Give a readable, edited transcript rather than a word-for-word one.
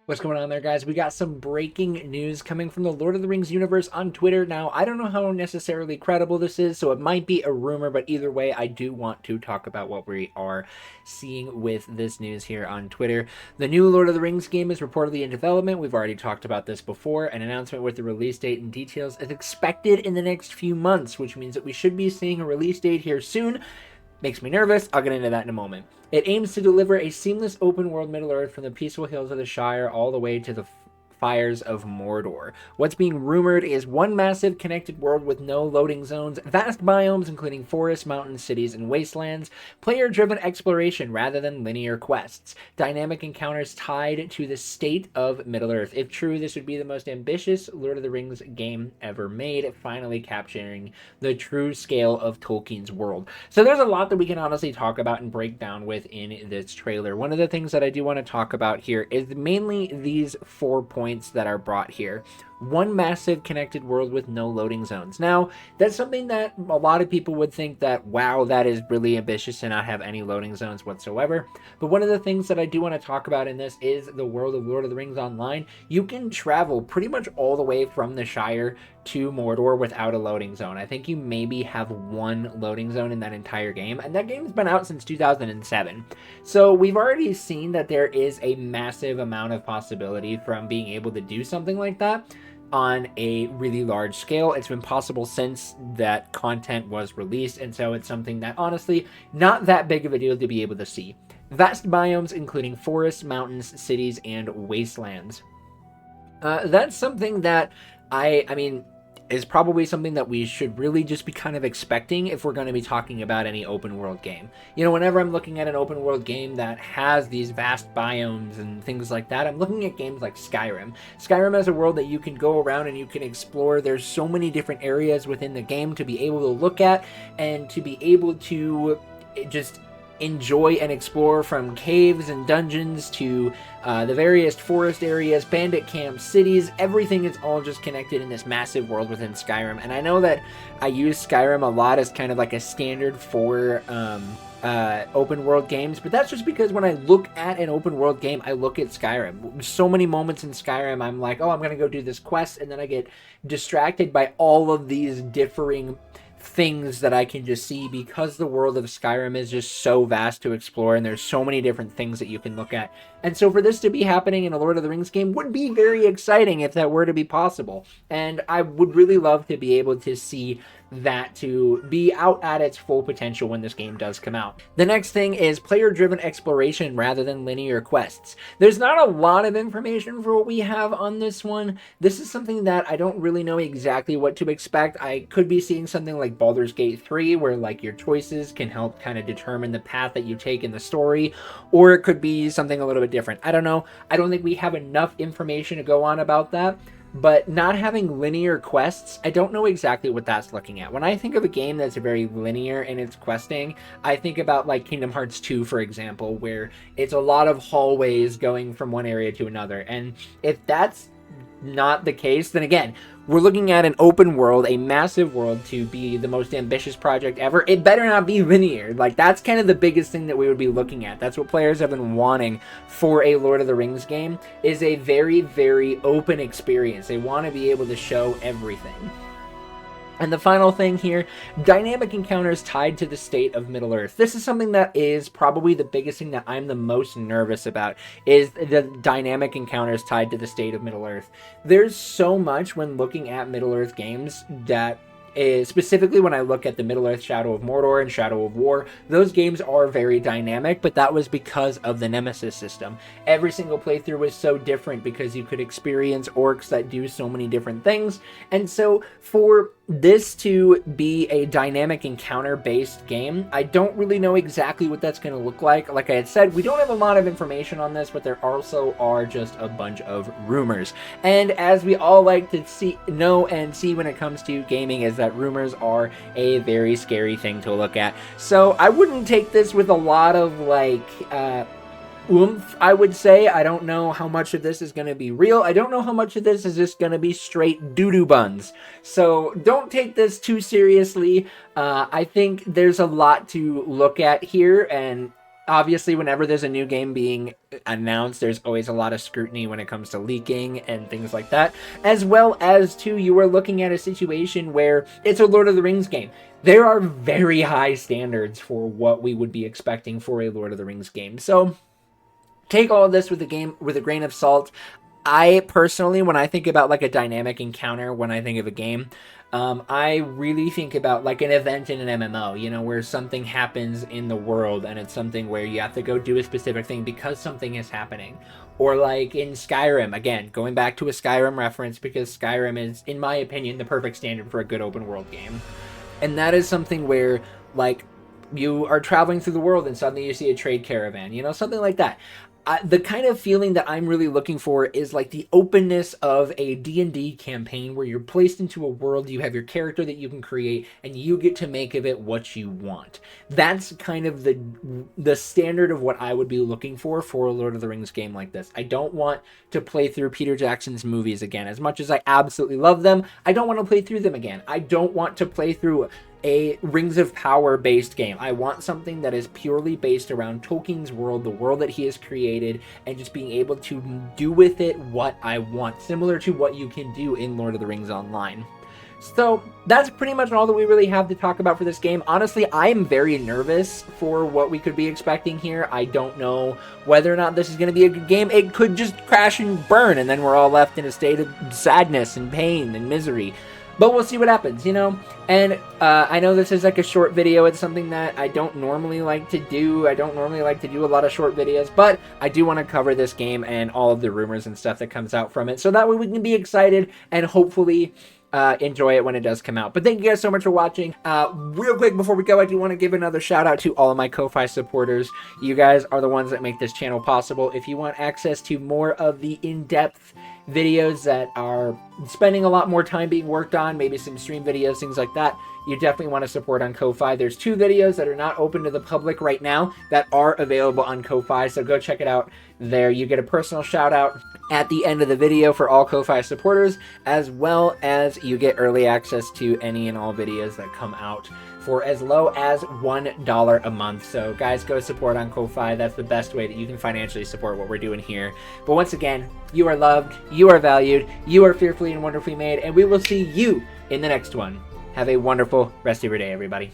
What's going on there, guys? We got some breaking news coming from the Lord of the Rings universe on Twitter. Now, I don't know how necessarily credible this is, so it might be a rumor, but either way, I do want to talk about what we are seeing with this news here on Twitter. The new Lord of the Rings game is reportedly in development. We've already talked about this before. An announcement with the release date and details is expected in the next few months, which means that we should be seeing a release date here soon. Makes me nervous. I'll get into that in a moment. It aims to deliver a seamless open world Middle-earth from the peaceful hills of the Shire all the way to the fires of Mordor. What's being rumored is one massive connected world with no loading zones, vast biomes including forests, mountains, cities, and wastelands, player-driven exploration rather than linear quests, dynamic encounters tied to the state of Middle-earth. If true, this would be the most ambitious Lord of the Rings game ever made, finally capturing the true scale of Tolkien's world. So there's a lot that we can honestly talk about and break down within this trailer. One of the things that I do want to talk about here is mainly these 4 points that are brought here. One massive connected world with no loading zones. Now, that's something that a lot of people would think that, wow, that is really ambitious to not have any loading zones whatsoever. But one of the things that I do want to talk about in this is the world of Lord of the Rings Online. You can travel pretty much all the way from the Shire to Mordor without a loading zone. I think you maybe have one loading zone in that entire game, and that game's been out since 2007. So we've already seen that there is a massive amount of possibility from being able to do something like that on a really large scale. It's been possible since that content was released, and so it's something that honestly not that big of a deal to be able to see. Vast biomes including forests, mountains, cities, and wastelands. That's something that I mean is probably something that we should really just be kind of expecting if we're going to be talking about any open world game. You know, whenever I'm looking at an open world game that has these vast biomes and things like that, I'm looking at games like Skyrim. Skyrim has a world that you can go around and you can explore. There's so many different areas within the game to be able to look at and to be able to just enjoy and explore, from caves and dungeons to the various forest areas, bandit camps, cities. Everything is all just connected in this massive world within Skyrim. And I know that I use Skyrim a lot as kind of like a standard for open world games, but that's just because when I look at an open world game, I look at Skyrim. So many moments in Skyrim, I'm like, oh, I'm gonna go do this quest, and then I get distracted by all of these differing things that I can just see, because the world of Skyrim is just so vast to explore and there's so many different things that you can look at. And so for this to be happening in a Lord of the Rings game would be very exciting if that were to be possible. And I would really love to be able to see that to be out at its full potential when this game does come out. The next thing is player-driven exploration rather than linear quests. There's not a lot of information for what we have on this one. This is something that I don't really know exactly what to expect. I could be seeing something like Baldur's Gate 3, where like your choices can help kind of determine the path that you take in the story, or it could be something a little bit different. I don't know. I don't think we have enough information to go on about that. But not having linear quests, I don't know exactly what that's looking at. When I think of a game that's very linear in its questing, I think about like Kingdom Hearts 2, for example, where it's a lot of hallways going from one area to another. And if that's not the case, then again, we're looking at an open world, a massive world, to be the most ambitious project ever. It better not be linear. Like, that's kind of the biggest thing that we would be looking at. That's what players have been wanting for a Lord of the Rings game, is a very, very open experience. They want to be able to show everything. And the final thing here, dynamic encounters tied to the state of Middle-earth. This is something that is probably the biggest thing that I'm the most nervous about, is the dynamic encounters tied to the state of Middle-earth. There's so much when looking at Middle-earth games that specifically when I look at the Middle-earth Shadow of Mordor and Shadow of War, those games are very dynamic, but that was because of the Nemesis system. Every single playthrough was so different because you could experience orcs that do so many different things. And so for this to be a dynamic encounter-based game, I don't really know exactly what that's going to look like. Like I had said, we don't have a lot of information on this, but there also are just a bunch of rumors. And as we all like to know and see when it comes to gaming, is that rumors are a very scary thing to look at. So I wouldn't take this with a lot of like oomph, I would say. I don't know how much of this is going to be real. I don't know how much of this is just going to be straight doo-doo buns. So don't take this too seriously. I think there's a lot to look at here, and Obviously, whenever there's a new game being announced, there's always a lot of scrutiny when it comes to leaking and things like that. As well as, too, you are looking at a situation where it's a Lord of the Rings game. There are very high standards for what we would be expecting for a Lord of the Rings game. So take all of this with a grain of salt. I personally, when I think about like a dynamic encounter, when I think of a game, I really think about like an event in an MMO, you know, where something happens in the world and it's something where you have to go do a specific thing because something is happening. Or like in Skyrim, again, going back to a Skyrim reference, because Skyrim is, in my opinion, the perfect standard for a good open world game. And that is something where, like, you are traveling through the world and suddenly you see a trade caravan, you know, something like that. The kind of feeling that I'm really looking for is like the openness of a D&D campaign where you're placed into a world, you have your character that you can create, and you get to make of it what you want. That's kind of the standard of what I would be looking for a Lord of the Rings game like this. I don't want to play through Peter Jackson's movies again. As much as I absolutely love them, I don't want to play through them again. I don't want to play through a Rings of Power based game. I want something that is purely based around Tolkien's world, the world that he has created, and just being able to do with it what I want, similar to what you can do in Lord of the Rings Online. So that's pretty much all that we really have to talk about for this game. Honestly, I am very nervous for what we could be expecting here. I don't know whether or not this is going to be a good game. It could just crash and burn, and then we're all left in a state of sadness and pain and misery. But we'll see what happens, you know? And I know this is like a short video. It's something that I don't normally like to do. I don't normally like to do a lot of short videos, but I do want to cover this game and all of the rumors and stuff that comes out from it, so that way we can be excited and hopefully enjoy it when it does come out. But thank you guys so much for watching. Real quick before we go, I do want to give another shout out to all of my Ko-Fi supporters. You guys are the ones that make this channel possible. If you want access to more of the in-depth videos that are spending a lot more time being worked on, maybe some stream videos, things like that, you definitely want to support on Ko-Fi. There's 2 videos that are not open to the public right now that are available on Ko-Fi, so go check it out there. You get a personal shout out at the end of the video for all Ko-Fi supporters, as well as you get early access to any and all videos that come out for as low as $1 a month. So guys, go support on Ko-Fi. That's the best way that you can financially support what we're doing here. But once again, you are loved, you are valued, you are fearfully and wonderfully made, and we will see you in the next one. Have a wonderful rest of your day, everybody.